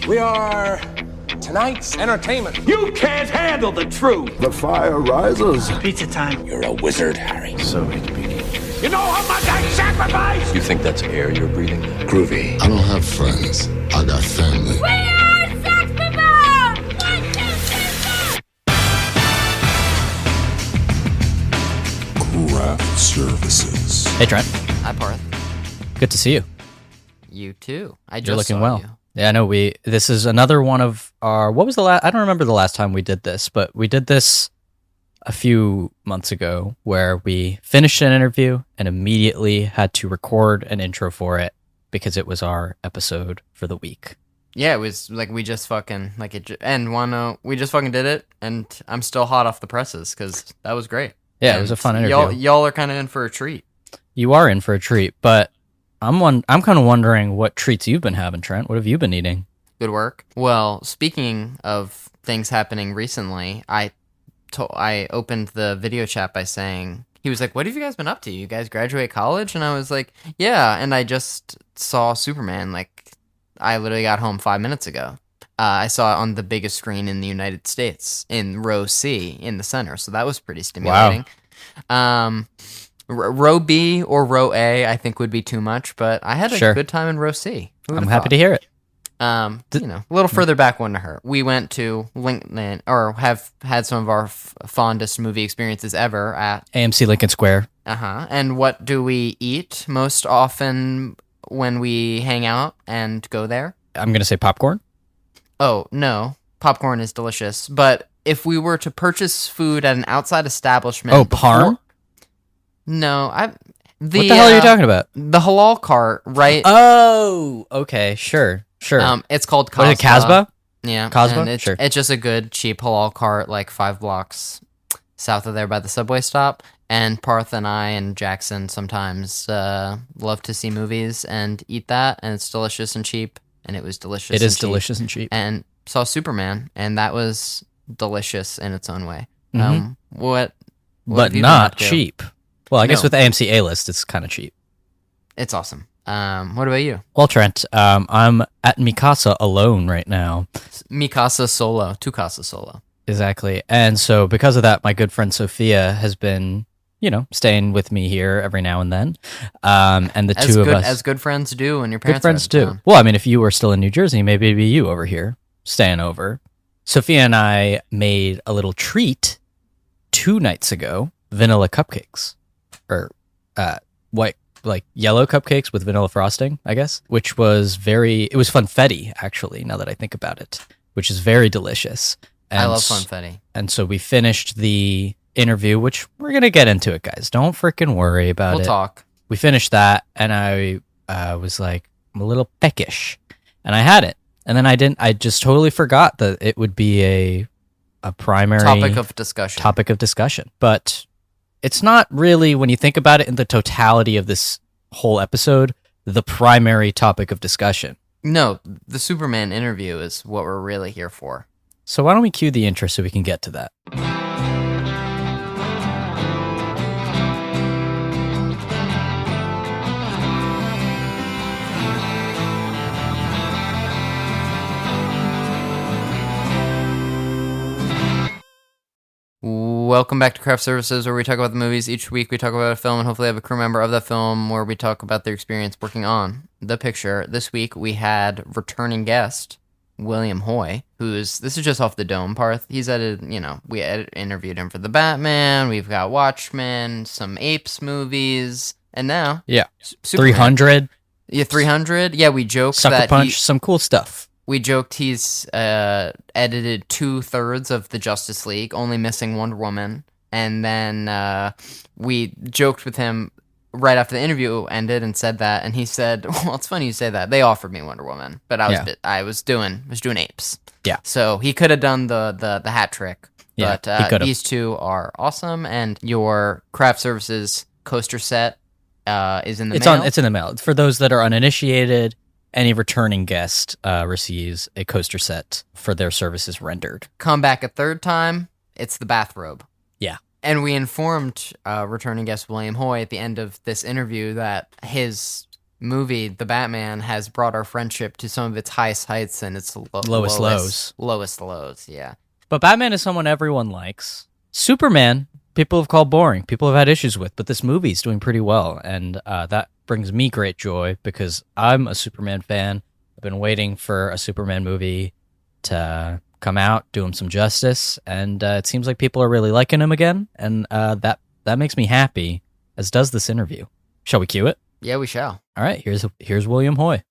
We are tonight's entertainment. You can't handle the truth. The fire rises. Pizza time. You're a wizard, Harry. So it begins. You know how much I sacrifice? You think that's air you're breathing? Groovy. I don't have friends. I got family. We are Sex People! 1, 2, 3, 4! Craft Services. Hey, Trent. Hi, Parth. Good to see you. You too. I just You're looking saw well. you. Yeah, I know. This is another one of our. What was the last? I don't remember the last time we did this, but we did this a few months ago, where we finished an interview and immediately had to record an intro for it because it was our episode for the week. Yeah, it was like we just fucking we just fucking did it, and I'm still hot off the presses because that was great. Yeah, and it was a fun interview. Y'all are kind of in for a treat. You are in for a treat, but I'm kind of wondering what treats you've been having, Trent. What have you been eating? Good work. Well, speaking of things happening recently, I opened the video chat by saying, he was like, "What have you guys been up to? You guys graduate college?" And I was like, "Yeah." And I just saw Superman. Like, I literally got home 5 minutes ago. I saw it on the biggest screen in the United States in row C in the center. So that was pretty stimulating. Wow. Row B or row A, I think would be too much, but I had a good time in row C. I'm happy to hear it. A little further back one to her. We went to Lincoln, or have had some of our fondest movie experiences ever at AMC Lincoln Square. And what do we eat most often when we hang out and go there? I'm going to say popcorn. Oh, no. Popcorn is delicious. But if we were to purchase food at an outside establishment... Oh, Parm? No, what the hell are you talking about? The halal cart, right? Oh, okay, sure. It's called Kasbah. Was it Kasbah? Yeah, Kasbah. Sure. It's just a good, cheap halal cart, like 5 blocks south of there by the subway stop. And Parth and I and Jackson sometimes love to see movies and eat that, and it's delicious and cheap. And it was delicious. It is delicious and cheap. And saw Superman, and that was delicious in its own way. Mm-hmm. What but not cheap. Well, I guess with AMC A-List, it's kind of cheap. It's awesome. What about you? Well, Trent, I'm at Mikasa alone right now. Mikasa solo, Tu Casa solo. Exactly. And so because of that, my good friend Sophia has been, staying with me here every now and then. And the two of us... As good friends do when your parents Good friends do. Well, I mean, if you were still in New Jersey, maybe it'd be you over here, staying over. Sophia and I made a little treat 2 nights ago, vanilla cupcakes. Or white, like yellow cupcakes with vanilla frosting, I guess, which was it was funfetti, actually, now that I think about it, which is very delicious. And I love funfetti. And so we finished the interview, which we're going to get into it, guys. Don't freaking worry about it. We'll talk. We finished that, and I was like, I'm a little peckish, and I had it. And then I just totally forgot that it would be a primary topic of discussion. But it's not really, when you think about it in the totality of this whole episode, the primary topic of discussion. No, the Superman interview is what we're really here for. So why don't we cue the intro so we can get to that? Welcome back to Craft Services, where we talk about the movies. Each week we talk about a film and hopefully have a crew member of that film where we talk about their experience working on the picture. This week we had returning guest William Hoy, this is just off the dome, Parth. He's we interviewed him for The Batman, we've got Watchmen, some Apes movies, and now... Yeah, Superman. 300. Yeah, 300. Yeah, we joked Sucker Punch, some cool stuff. We joked he's edited 2/3 of the Justice League, only missing Wonder Woman. And then we joked with him right after the interview ended and said that. And he said, "Well, it's funny you say that. They offered me Wonder Woman, but I was doing Apes. Yeah. So he could have done the hat trick. Yeah, but these two are awesome. And your Craft Services coaster set is in the mail. It's in the mail. For those that are uninitiated, any returning guest receives a coaster set for their services rendered. Come back a third time, it's the bathrobe. Yeah. And we informed returning guest William Hoy at the end of this interview that his movie, The Batman, has brought our friendship to some of its highest heights and its Lowest lows. Lowest lows, yeah. But Batman is someone everyone likes. Superman, people have called boring. People have had issues with, but this movie's doing pretty well, and that brings me great joy because I'm a Superman fan. I've been waiting for a Superman movie to come out, do him some justice, and it seems like people are really liking him again, and that makes me happy, as does this interview. Shall we cue it? Yeah, we shall. All right, here's William Hoy.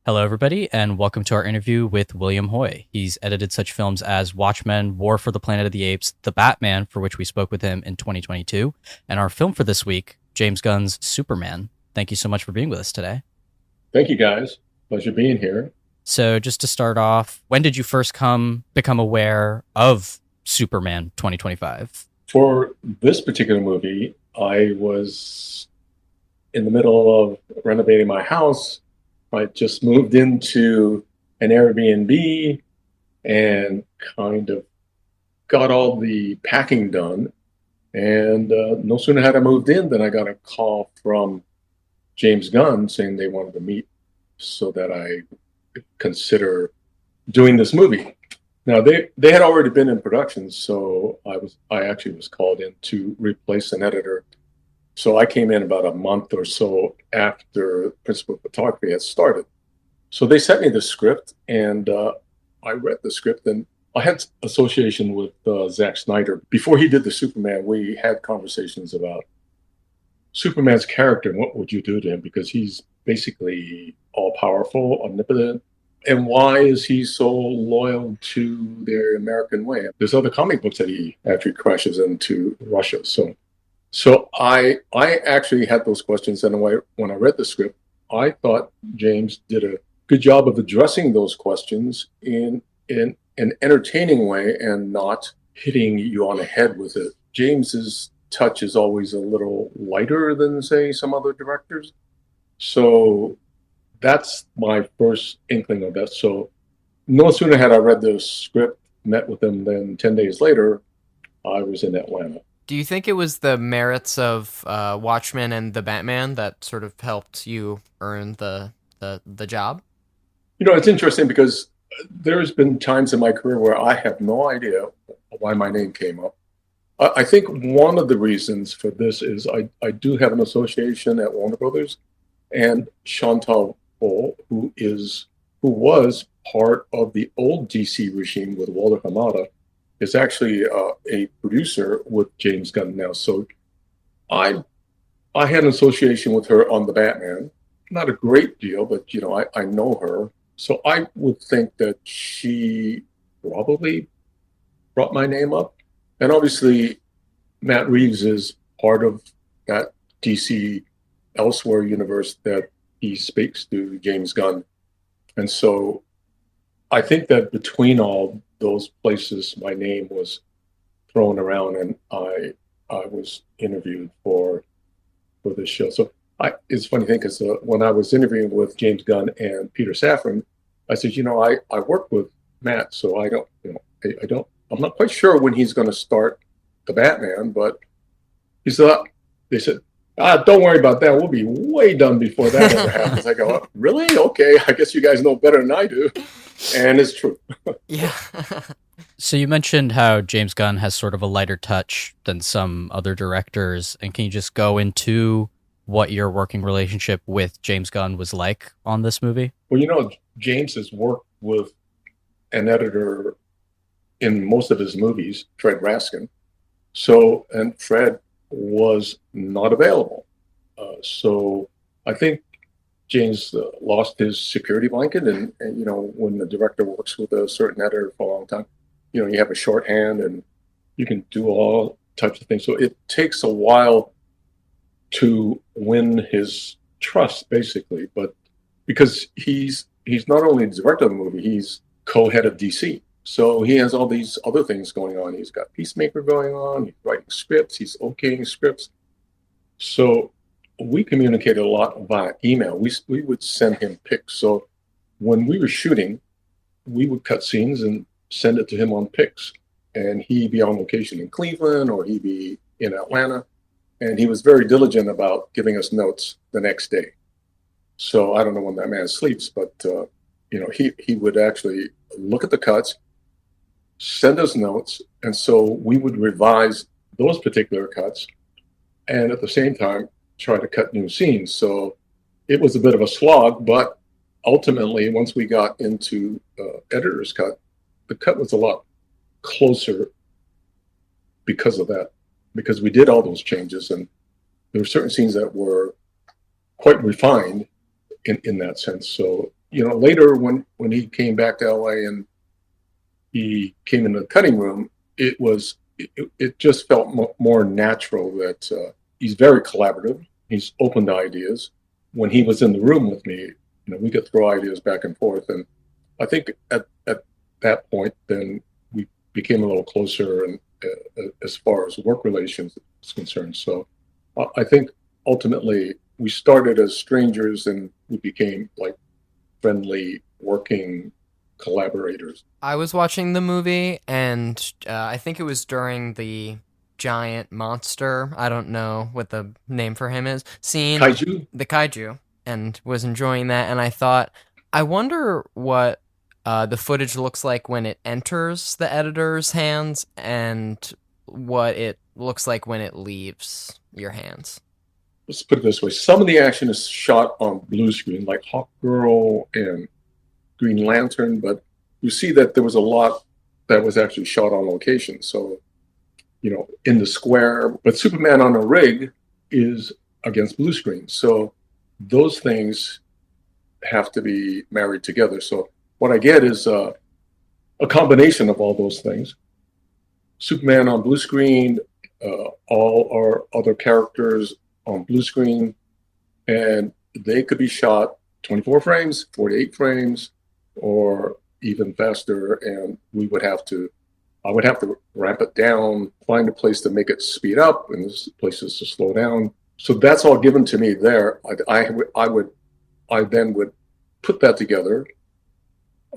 Hello, everybody, and welcome to our interview with William Hoy. He's edited such films as Watchmen, War for the Planet of the Apes, The Batman, for which we spoke with him in 2022, and our film for this week, James Gunn's Superman. Thank you so much for being with us today. Thank you, guys. Pleasure being here. So just to start off, when did you first become aware of Superman 2025? For this particular movie, I was in the middle of renovating my house. I just moved into an Airbnb and kind of got all the packing done. And no sooner had I moved in than I got a call from James Gunn saying they wanted to meet so that I could consider doing this movie. Now they had already been in production, so I actually was called in to replace an editor. So I came in about a month or so after principal photography had started. So they sent me the script, and I read the script, and I had association with Zack Snyder. Before he did the Superman, we had conversations about Superman's character and what would you do to him, because he's basically all-powerful, omnipotent. And why is he so loyal to their American way? There's other comic books that he actually crashes into Russia. So I actually had those questions, and when I read the script, I thought James did a good job of addressing those questions in an entertaining way and not hitting you on the head with it. James's touch is always a little lighter than, say, some other directors. So that's my first inkling of that. So no sooner had I read the script, met with him, than 10 days later, I was in Atlanta. Do you think it was the merits of Watchmen and The Batman that sort of helped you earn the job? You know, it's interesting because there's been times in my career where I have no idea why my name came up. I think one of the reasons for this is I do have an association at Warner Brothers, and Chantal Paul, who was part of the old DC regime with Walter Hamada, is actually a producer with James Gunn now. So I had an association with her on The Batman. Not a great deal, but I know her. So I would think that she probably brought my name up. And obviously, Matt Reeves is part of that DC Elsewhere universe that he speaks to James Gunn. And so I think that between all those places, my name was thrown around, and I was interviewed for this show. So it's a funny thing because when I was interviewing with James Gunn and Peter Safran, I said, I work with Matt, so I'm not quite sure when he's going to start The Batman, but they said, don't worry about that. We'll be way done before that ever happens. I go, really? Okay, I guess you guys know better than I do. And it's true. Yeah. So you mentioned how James Gunn has sort of a lighter touch than some other directors. And can you just go into what your working relationship with James Gunn was like on this movie? Well, James has worked with an editor in most of his movies, Fred Raskin. And Fred was not available. So I think James lost his security blanket. And when the director works with a certain editor for a long time, you have a shorthand and you can do all types of things. So it takes a while to win his trust, basically. But because he's not only the director of the movie, he's co-head of DC. So he has all these other things going on. He's got Peacemaker going on. He's writing scripts. He's okaying scripts. So we communicated a lot via email. We would send him pics. So when we were shooting, we would cut scenes and send it to him on pics. And he'd be on location in Cleveland or he'd be in Atlanta. And he was very diligent about giving us notes the next day. So I don't know when that man sleeps, but he would actually look at the cuts, send us notes, and so we would revise those particular cuts, and at the same time try to cut new scenes. So it was a bit of a slog, but ultimately, once we got into editor's cut, the cut was a lot closer because of that, because we did all those changes, and there were certain scenes that were quite refined in that sense. So, later when he came back to LA and he came into the cutting room, it just felt more natural that he's very collaborative. He's open to ideas. When he was in the room with me, we could throw ideas back and forth. And I think at that point, then we became a little closer and as far as work relations is concerned. So I think ultimately we started as strangers and we became like friendly working collaborators. I was watching the movie, and I think it was during the giant monster, I don't know what the name for him is, scene. Kaiju? The kaiju, and was enjoying that, and I thought, I wonder what the footage looks like when it enters the editor's hands and what it looks like when it leaves your hands. Let's put it this way. Some of the action is shot on blue screen, like Hawkgirl and Green Lantern, but you see that there was a lot that was actually shot on location. So, in the square, but Superman on a rig is against blue screen. So those things have to be married together. So what I get is a combination of all those things. Superman on blue screen, all our other characters on blue screen, and they could be shot 24 frames, 48 frames, or even faster. And I would have to ramp it down, find a place to make it speed up and places to slow down. So that's all given to me there. I then would put that together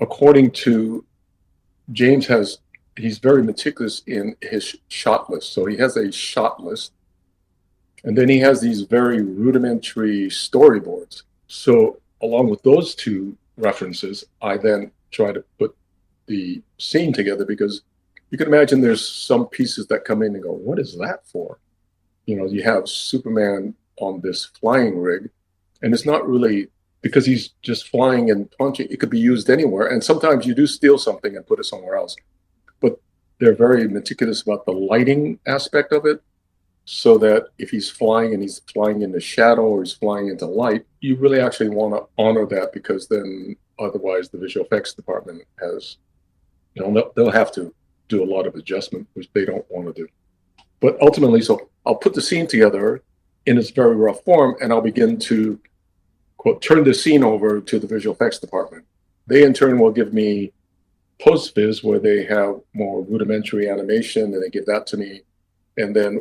according to James he's very meticulous in his shot list. So he has a shot list, and then he has these very rudimentary storyboards. So along with those two references, I then try to put the scene together, because you can imagine there's some pieces that come in and go, what is that for? You have Superman on this flying rig, and it's not really because he's just flying and punching. It could be used anywhere. And sometimes you do steal something and put it somewhere else. But they're very meticulous about the lighting aspect of it, so that if he's flying and he's flying into shadow or he's flying into light, you really actually want to honor that, because then otherwise the visual effects department has, they'll have to do a lot of adjustment, which they don't want to do. But ultimately, so I'll put the scene together in its very rough form, and I'll begin to, quote, turn the scene over to the visual effects department. They in turn will give me post-viz where they have more rudimentary animation, and they give that to me. And then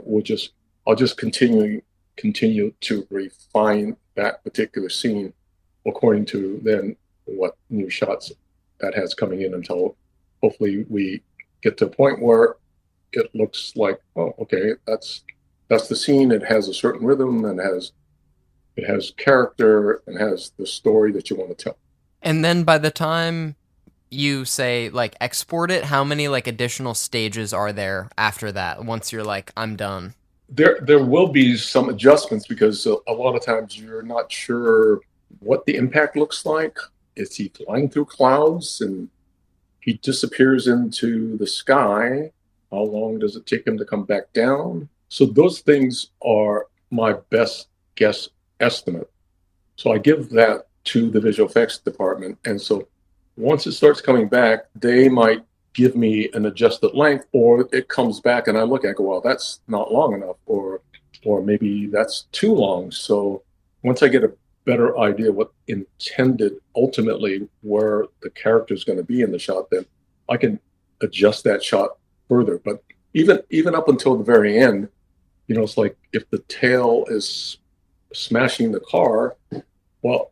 I'll just continue to refine that particular scene according to then what new shots that has coming in, until hopefully we get to a point where it looks like, oh, okay, that's the scene. It has a certain rhythm, and it has character, and has the story that you want to tell. And then by the time you say export it, how many additional stages are there after that, once you're I'm done? There will be some adjustments, because a lot of times you're not sure what the impact looks like. Is he flying through clouds and he disappears into the sky? How long does it take him to come back down? So those things are my best guess estimate. So I give that to the visual effects department. And so once it starts coming back, they might give me an adjusted length, or it comes back and I look at it, go, well, that's not long enough, or maybe that's too long. So once I get a better idea what intended ultimately where the character is going to be in the shot, then I can adjust that shot further. But even up until the very end, it's like if the tail is smashing the car, well,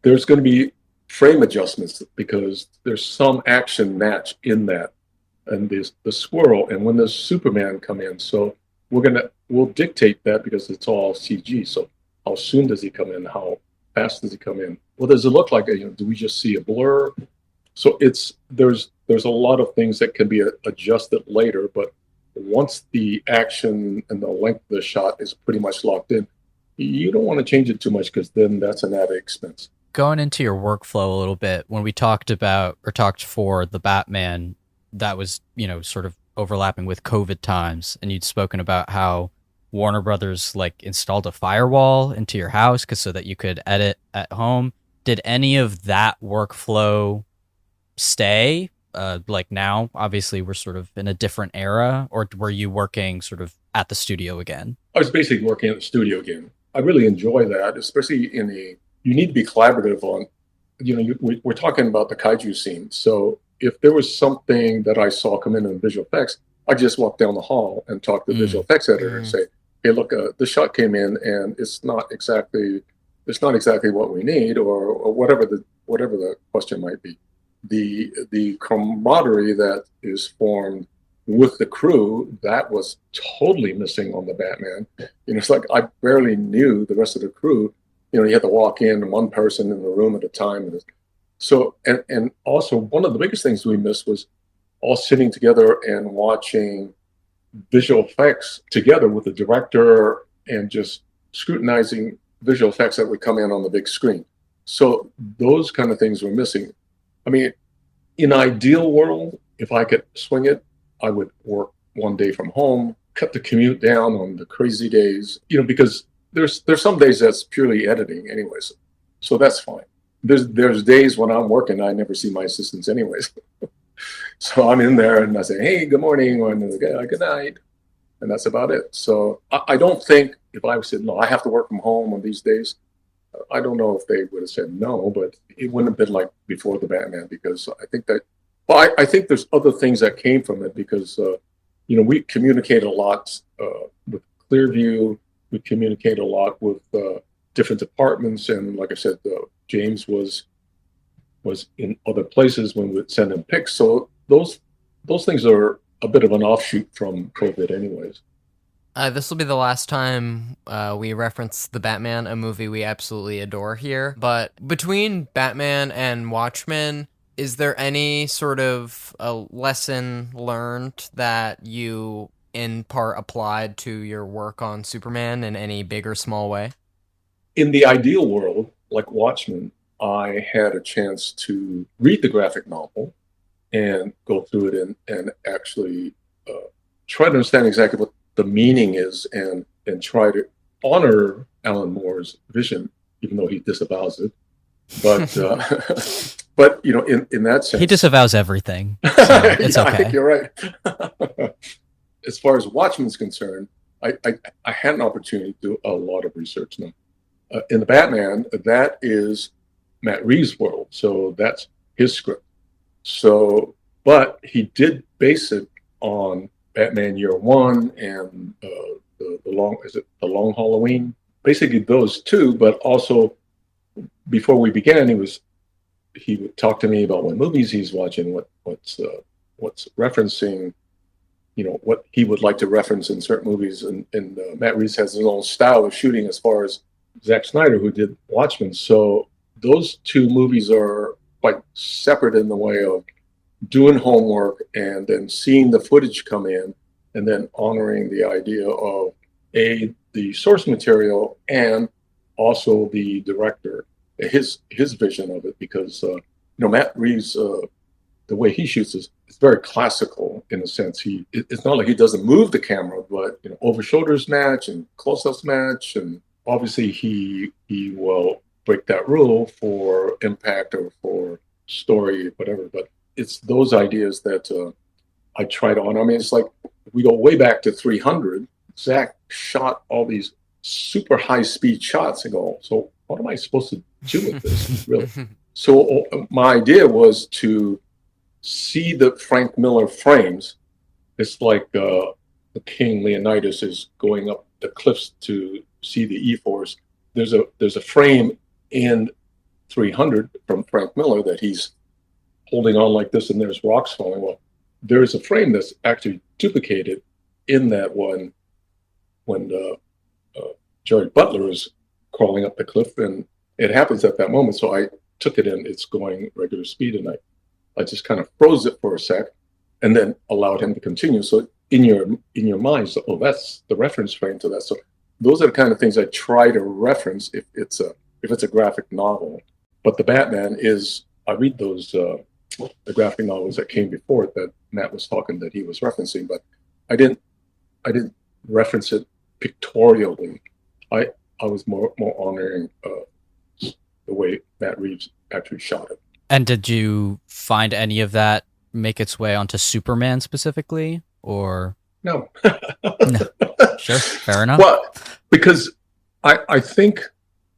there's going to be frame adjustments because there's some action match in that, and there's the squirrel, and when the Superman come in, so we'll dictate that because it's all CG. So how soon does he come in? How fast does he come in? What does it look like? Do we just see a blur? So there's a lot of things that can be adjusted later, but once the action and the length of the shot is pretty much locked in, you don't want to change it too much because then that's an added expense. Going into your workflow a little bit, when we talked for the Batman, that was, sort of overlapping with COVID times, and you'd spoken about how Warner Brothers installed a firewall into your house so that you could edit at home. Did any of that workflow stay? Now, obviously, we're sort of in a different era, or were you working sort of at the studio again? I was basically working at the studio again. I really enjoy that, especially you need to be collaborative on, we're talking about the kaiju scene. So if there was something that I saw come in visual effects, I just walk down the hall and talk to the visual effects editor and say, hey, look, the shot came in and it's not exactly what we need, or whatever the question might be. The camaraderie that is formed with the crew, that was totally missing on the Batman. It's like I barely knew the rest of the crew. You had to walk in one person in the room at a time. So, and also one of the biggest things we missed was all sitting together and watching visual effects together with the director and just scrutinizing visual effects that would come in on the big screen. So those kind of things were missing. I mean, in an ideal world, if I could swing it, I would work one day from home, cut the commute down on the crazy days, because there's some days that's purely editing anyways. So that's fine. There's days when I'm working, I never see my assistants anyways. So I'm in there and I say, hey, good morning, or good night. And that's about it. So I don't think if I said, no, I have to work from home on these days, I don't know if they would have said no, but it wouldn't have been like before the Batman, because I think that, I think there's other things that came from it because, we communicate a lot with Clearview. We communicate a lot with different departments. And like I said, James was in other places when we would send him pics. So those things are a bit of an offshoot from COVID anyways. This will be the last time we reference The Batman, a movie we absolutely adore here. But between Batman and Watchmen, is there any sort of a lesson learned that you in part applied to your work on Superman in any big or small way? In the ideal world, like Watchmen, I had a chance to read the graphic novel and go through it and actually try to understand exactly what the meaning is and try to honor Alan Moore's vision, even though he disavows it. But but in that sense, he disavows everything. So it's okay. I think you're right. As far as Watchmen's concerned, I had an opportunity to do a lot of research now. In the Batman, that is Matt Reeves' world, so that's his script. So, but he did base it on Batman Year One and the Long Halloween, basically those two. But also, before we began, he would talk to me about what movies he's watching, what's referencing, what he would like to reference in certain movies. And Matt Reeves has his own style of shooting as far as Zack Snyder, who did Watchmen. So those two movies are quite separate in the way of doing homework and then seeing the footage come in and then honoring the idea of the source material and also the director, his vision of it, because Matt Reeves, the way he shoots is very classical in a sense. It's not like he doesn't move the camera, but over shoulders match and close-ups match, and obviously he will break that rule for impact or for story, whatever. But it's those ideas that I try to honor. I mean, it's like we go way back to 300. Zach shot all these super high-speed shots and go, so what am I supposed to do with this, really? So my idea was to see the Frank Miller frames. It's like the King Leonidas is going up the cliffs to see the E-Force. There's a frame in 300 from Frank Miller that he's holding on like this and there's rocks falling. Well, there's a frame that's actually duplicated in that one when Jared Butler is crawling up the cliff, and it happens at that moment. So I took it in, it's going regular speed, and I just kind of froze it for a sec and then allowed him to continue. So in your mind, so, oh, that's the reference frame to that. So those are the kind of things I try to reference if it's a graphic novel. But the Batman is, I read those the graphic novels that came before it that Matt was talking that he was referencing, but I didn't reference it pictorially. I was more honoring the way Matt Reeves actually shot it. And did you find any of that make its way onto Superman specifically, or No. no? Sure, fair enough. Well, because I think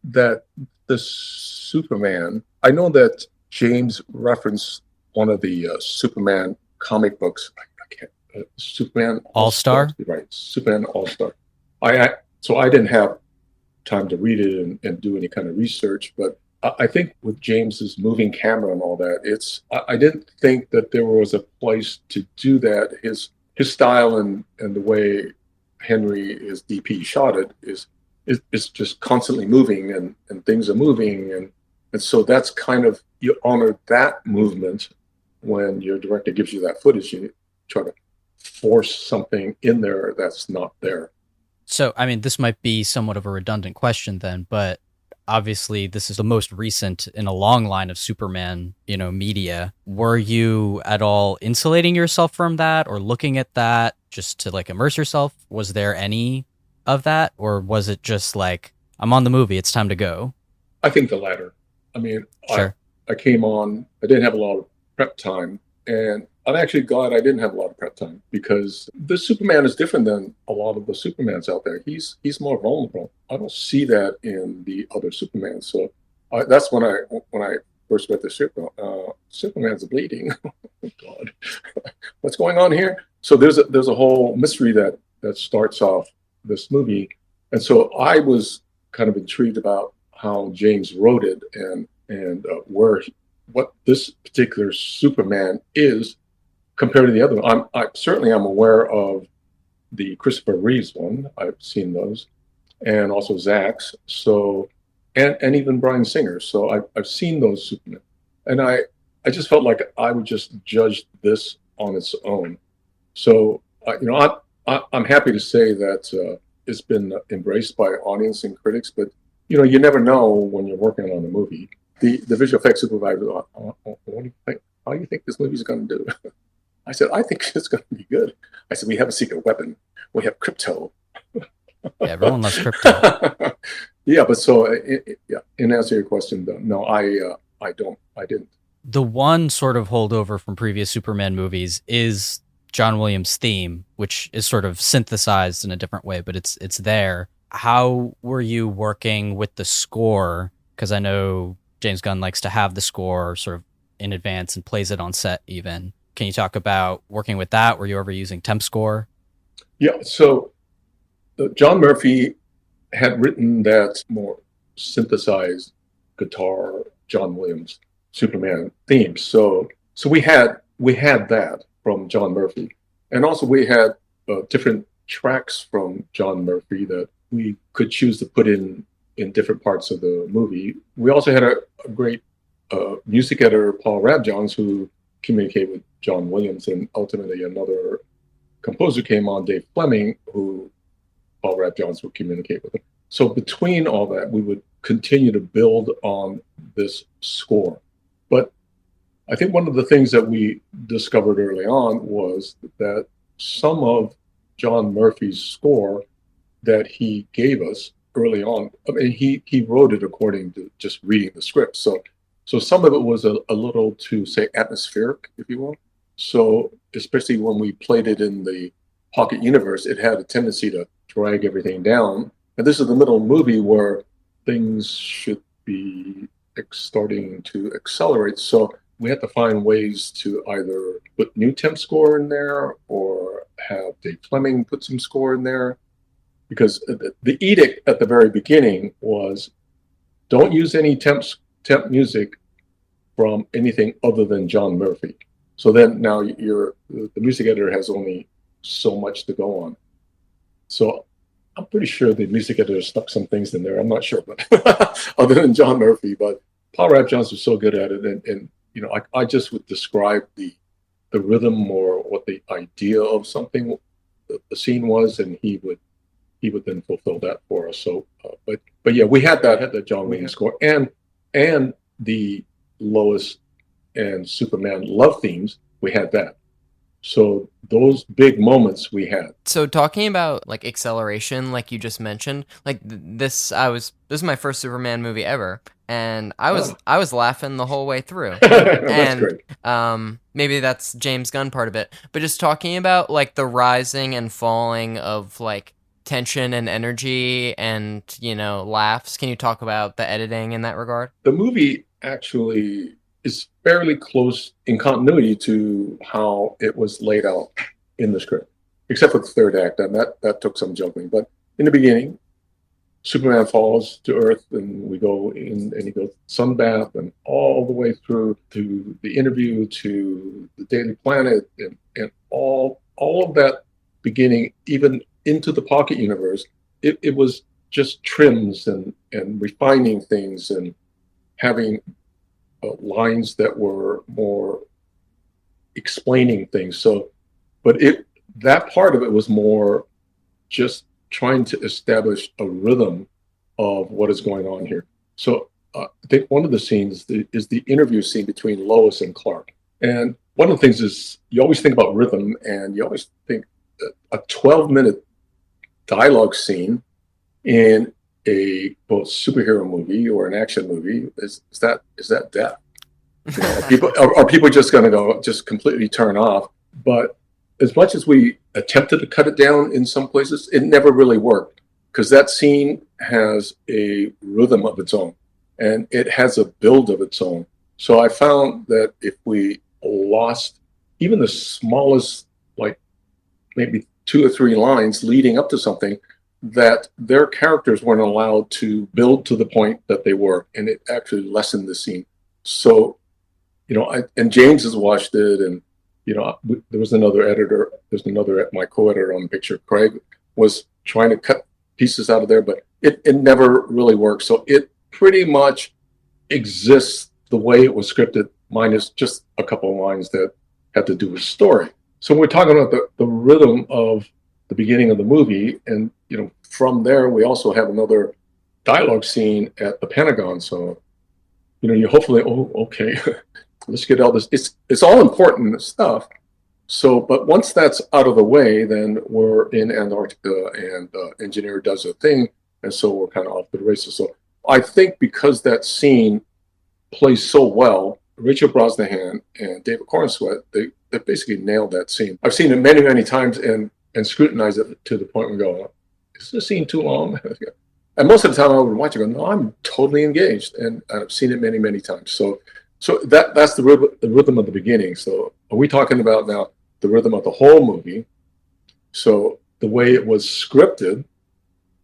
that the Superman, I know that James referenced one of the Superman comic books. I can't, Superman All-Star? Right, Superman All-Star. So I didn't have time to read it and do any kind of research, but I think with James's moving camera and all that, I didn't think that there was a place to do that. His style and the way Henry, his DP, shot it is just constantly moving and things are moving and so that's kind of, you honor that movement when your director gives you that footage. You try to force something in there that's not there. So, I mean, this might be somewhat of a redundant question then, but obviously this is the most recent in a long line of Superman, media. Were you at all insulating yourself from that or looking at that just to like immerse yourself? Was there any of that, or was it just like, I'm on the movie, it's time to go? I think the latter. I mean, Sure. I came on, I didn't have a lot of prep time, and I'm actually glad I didn't have a lot of prep time because the Superman is different than a lot of the Supermans out there. He's more vulnerable. I don't see that in the other Supermans. So that's when I first read the script. Superman's bleeding. Oh God, what's going on here? So there's a whole mystery that starts off this movie, and so I was kind of intrigued about how James wrote it and what this particular Superman is compared to the other one. I certainly am aware of the Christopher Reeves one. I've seen those, and also Zach's. So, and even Bryan Singer. So I've seen those Supermen, and I just felt like I would just judge this on its own. So I'm happy to say that it's been embraced by audience and critics, but you never know when you're working on a movie. The visual effects supervisor, what do you think? How do you think this movie's going to do? I said, I think it's going to be good. I said, we have a secret weapon. We have crypto. Yeah, everyone loves crypto. Yeah, but so in answer to your question, though, no, I didn't. The one sort of holdover from previous Superman movies is John Williams' theme, which is sort of synthesized in a different way, but it's there. How were you working with the score? Because I know James Gunn likes to have the score sort of in advance and plays it on set even. Can you talk about working with that? Were you ever using temp score? Yeah, so John Murphy had written that more synthesized guitar John Williams Superman theme. So we had that from John Murphy. And also we had different tracks from John Murphy that we could choose to put in different parts of the movie. We also had a great music editor, Paul Rabjohns, who communicated with John Williams, and ultimately another composer came on, Dave Fleming, who Paul Rabjohns would communicate with him. So between all that, we would continue to build on this score. But I think one of the things that we discovered early on was that some of John Murphy's score that he gave us early on, I mean, he wrote it according to just reading the script. So some of it was a little too, say, atmospheric, if you will. So especially when we played it in the Pocket Universe, it had a tendency to drag everything down. And this is the middle of the movie where things should be starting to accelerate. So we had to find ways to either put new temp score in there or have Dave Fleming put some score in there. Because the edict at the very beginning was, don't use any temp temp music from anything other than John Murphy. So then now the music editor has only so much to go on. So I'm pretty sure the music editor stuck some things in there. I'm not sure, but other than John Murphy, but Paul Rap Johnson was so good at it. And I just would describe the rhythm or what the idea of something the scene was, and he would then fulfill that for us. So, but yeah, we had that John Williams score and the Lois and Superman love themes. We had that. So those big moments we had. So talking about like acceleration, like you just mentioned, like this is my first Superman movie ever, and I was laughing the whole way through. That's And great. maybe that's James Gunn part of it, but just talking about like the rising and falling of like tension and energy and laughs. Can you talk about the editing in that regard? The movie actually is fairly close in continuity to how it was laid out in the script, except for the third act, and that took some juggling. But in the beginning, Superman falls to Earth, and we go in, and he goes sunbath, and all the way through to the interview, to the Daily Planet, and all of that beginning, even into the Pocket Universe. It was just trims and refining things and having lines that were more explaining things. So, but that part of it was more just trying to establish a rhythm of what is going on here. So I think one of the scenes is the interview scene between Lois and Clark. And one of the things is you always think about rhythm, and you always think a 12-minute dialogue scene in a both superhero movie or an action movie is that death? Are people just going to go just completely turn off? But as much as we attempted to cut it down in some places, it never really worked, because that scene has a rhythm of its own and it has a build of its own. So I found that if we lost even the smallest, like maybe 2 or 3 lines leading up to something, that their characters weren't allowed to build to the point that they were, and it actually lessened the scene. So, and James has watched it, and there was another editor. My co-editor on the picture, Craig, was trying to cut pieces out of there, but it never really worked. So it pretty much exists the way it was scripted, minus just a couple of lines that had to do with story. So we're talking about the rhythm of the beginning of the movie, and from there we also have another dialogue scene at the Pentagon. So you hopefully, okay, let's get all this. It's all important stuff. So, but once that's out of the way, then we're in Antarctica, and engineer does a thing, and so we're kind of off to the races. So I think because that scene plays so well, Rachel Brosnahan and David Cornsweet, they basically nailed that scene. I've seen it many, many times and scrutinized it to the point where we go, is this scene too long? And most of the time I would watch it and go, no, I'm totally engaged. And I've seen it many, many times. So that's the rhythm of the beginning. So are we talking about now the rhythm of the whole movie? So the way it was scripted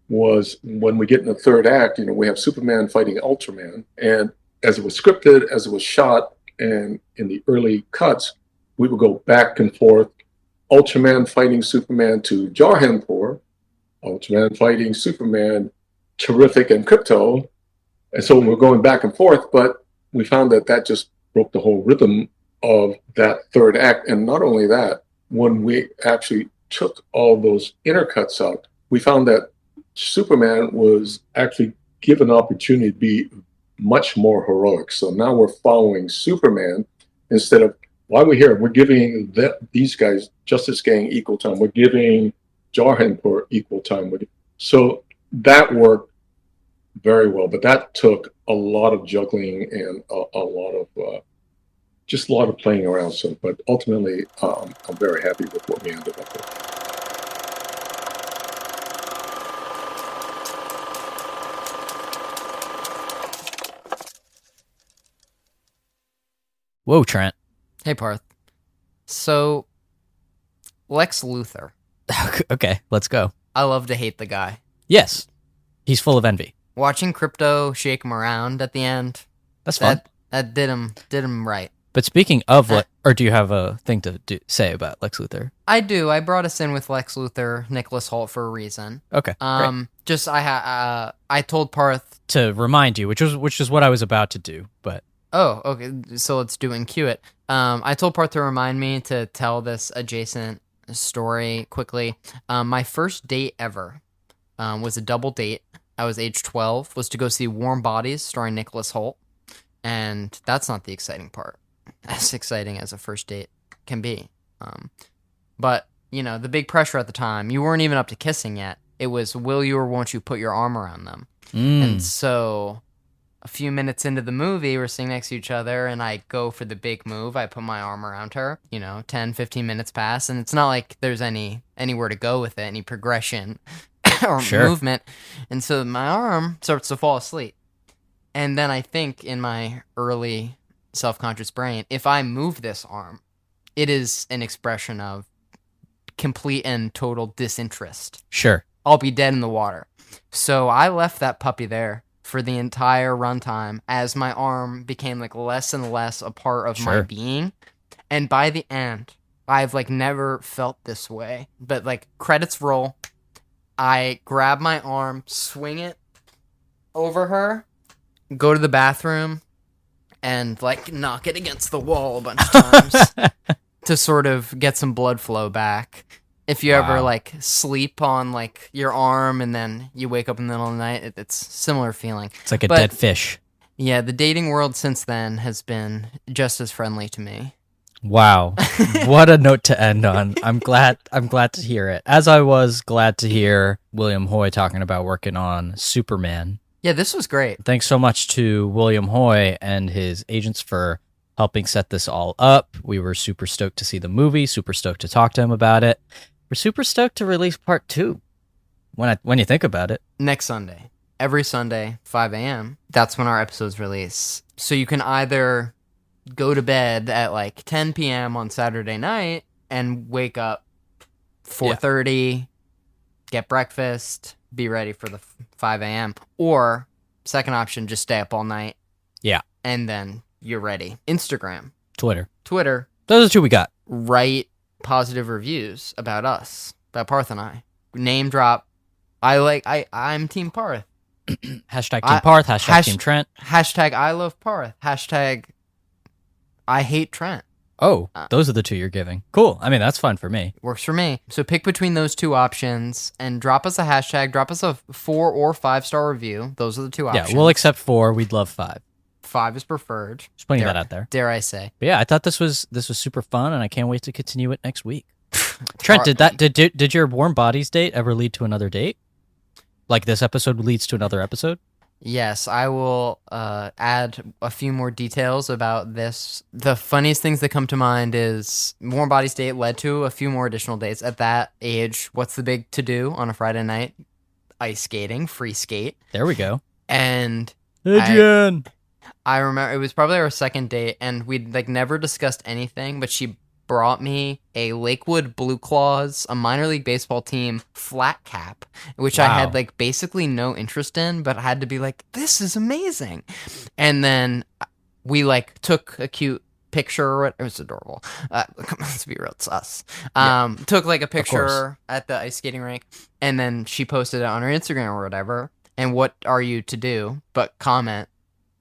was when we get in the third act, we have Superman fighting Ultraman. And as it was scripted, as it was shot, and in the early cuts, we would go back and forth. Ultraman fighting Superman to Jarhanpur, Ultraman fighting Superman, Terrific and Crypto. And so we're going back and forth, but we found that just broke the whole rhythm of that third act. And not only that, when we actually took all those intercuts out, we found that Superman was actually given an opportunity to be much more heroic. So now we're following Superman instead of, why we're here, we're giving these guys, Justice Gang, equal time. We're giving Jarhanpur equal time. So that worked very well, but that took a lot of juggling and a lot of playing around. So, but ultimately, I'm very happy with what we ended up with. Whoa, Trent. Hey, Parth. So, Lex Luthor. Okay, let's go. I love to hate the guy. Yes, he's full of envy. Watching Crypto shake him around at the end, That's fun. That did him right. But speaking of or do you have a thing to say about Lex Luthor? I do. I brought us in with Lex Luthor, Nicholas Hoult for a reason. Okay. Great. Just I told Parth To remind you, which is what I was about to do, but Oh, okay. So let's do and cue it. I told Parth to remind me to tell this adjacent story quickly. My first date ever was a double date. I was age 12. Was to go see Warm Bodies starring Nicholas Hoult, and that's not the exciting part. As exciting as a first date can be. But, the big pressure at the time, you weren't even up to kissing yet. It was, will you or won't you put your arm around them? And so a few minutes into the movie, we're sitting next to each other, and I go for the big move. I put my arm around her. 10, 15 minutes pass, and it's not like there's anywhere to go with it, any progression or movement. And so my arm starts to fall asleep. And then I think in my early self-conscious brain, if I move this arm, it is an expression of complete and total disinterest. Sure. I'll be dead in the water. So I left that puppy there for the entire runtime as my arm became like less and less a part of my being. And by the end, I've like never felt this way. But like credits roll, I grab my arm, swing it over her, go to the bathroom, and like knock it against the wall a bunch of times to sort of get some blood flow back. If you ever like sleep on like your arm and then you wake up in the middle of the night, it's a similar feeling. It's like a dead fish. Yeah, the dating world since then has been just as friendly to me. Wow. What a note to end on. I'm glad to hear it. As I was glad to hear William Hoy talking about working on Superman. Yeah, this was great. Thanks so much to William Hoy and his agents for helping set this all up. We were super stoked to see the movie, super stoked to talk to him about it. We're super stoked to release part 2 when you think about it. Next Sunday. Every Sunday, 5 a.m. That's when our episodes release. So you can either go to bed at like 10 p.m. on Saturday night and wake up 4:30, get breakfast, be ready for the 5 a.m. Or, second option, just stay up all night. Yeah. And then you're ready. Instagram. Twitter. Those are 2 we got. Write positive reviews about us, about Parth and I. Name drop. I'm Team Parth. Hashtag Team Parth, hashtag Team Trent. Hashtag I love Parth. Hashtag I hate Trent. Oh, those are the 2 you're giving. Cool. I mean, that's fine for me. Works for me. So pick between those 2 options and drop us a hashtag, drop us a 4 or 5-star review. Those are the 2 options. Yeah, we'll accept 4. We'd love 5. 5 is preferred. Just putting that out there. Dare I say. But yeah, I thought this was super fun, and I can't wait to continue it next week. Trent, did your Warm Bodies date ever lead to another date? Like this episode leads to another episode? Yes, I will add a few more details about this. The funniest things that come to mind is Warm Bodies date led to a few more additional dates. At that age, what's the big to-do on a Friday night? Ice skating, free skate. There we go. And Adrian! I remember it was probably our second date, and we'd like never discussed anything, but she brought me a Lakewood Blue Claws, a minor league baseball team flat cap, which I had like basically no interest in, but I had to be like, this is amazing. And then we like took a cute picture. It was adorable. Let's be real, it's us. Took like a picture at the ice skating rink, and then she posted it on her Instagram or whatever. And what are you to do but comment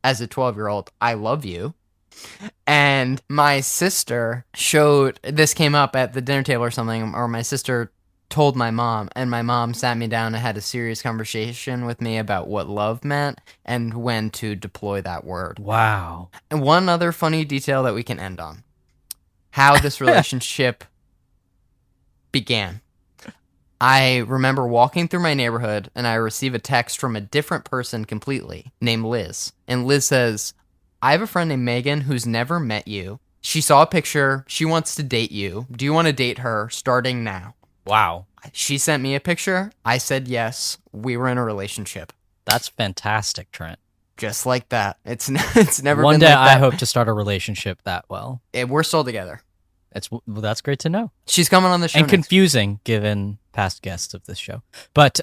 as a 12-year-old, I love you. And my sister this came up at the dinner table or something, or my sister told my mom, and my mom sat me down and had a serious conversation with me about what love meant and when to deploy that word. Wow. And one other funny detail that we can end on. How this relationship began. I remember walking through my neighborhood and I receive a text from a different person completely named Liz. And Liz says, I have a friend named Megan who's never met you. She saw a picture. She wants to date you. Do you want to date her starting now? Wow. She sent me a picture. I said yes. We were in a relationship. That's fantastic, Trent. Just like that. It's never One been day like that. I hope to start a relationship that well. We're still together. That's great to know. She's coming on the show. And confusing given past guests of this show. But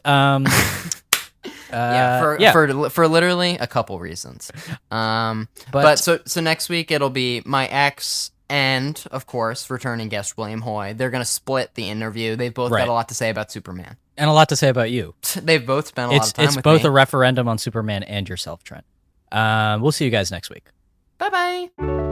For literally a couple reasons. But so next week it'll be my ex and, of course, returning guest William Hoy. They're going to split the interview. They've both got a lot to say about Superman. And a lot to say about you. They've both spent a lot of time with me. It's both a referendum on Superman and yourself, Trent. We'll see you guys next week. Bye-bye.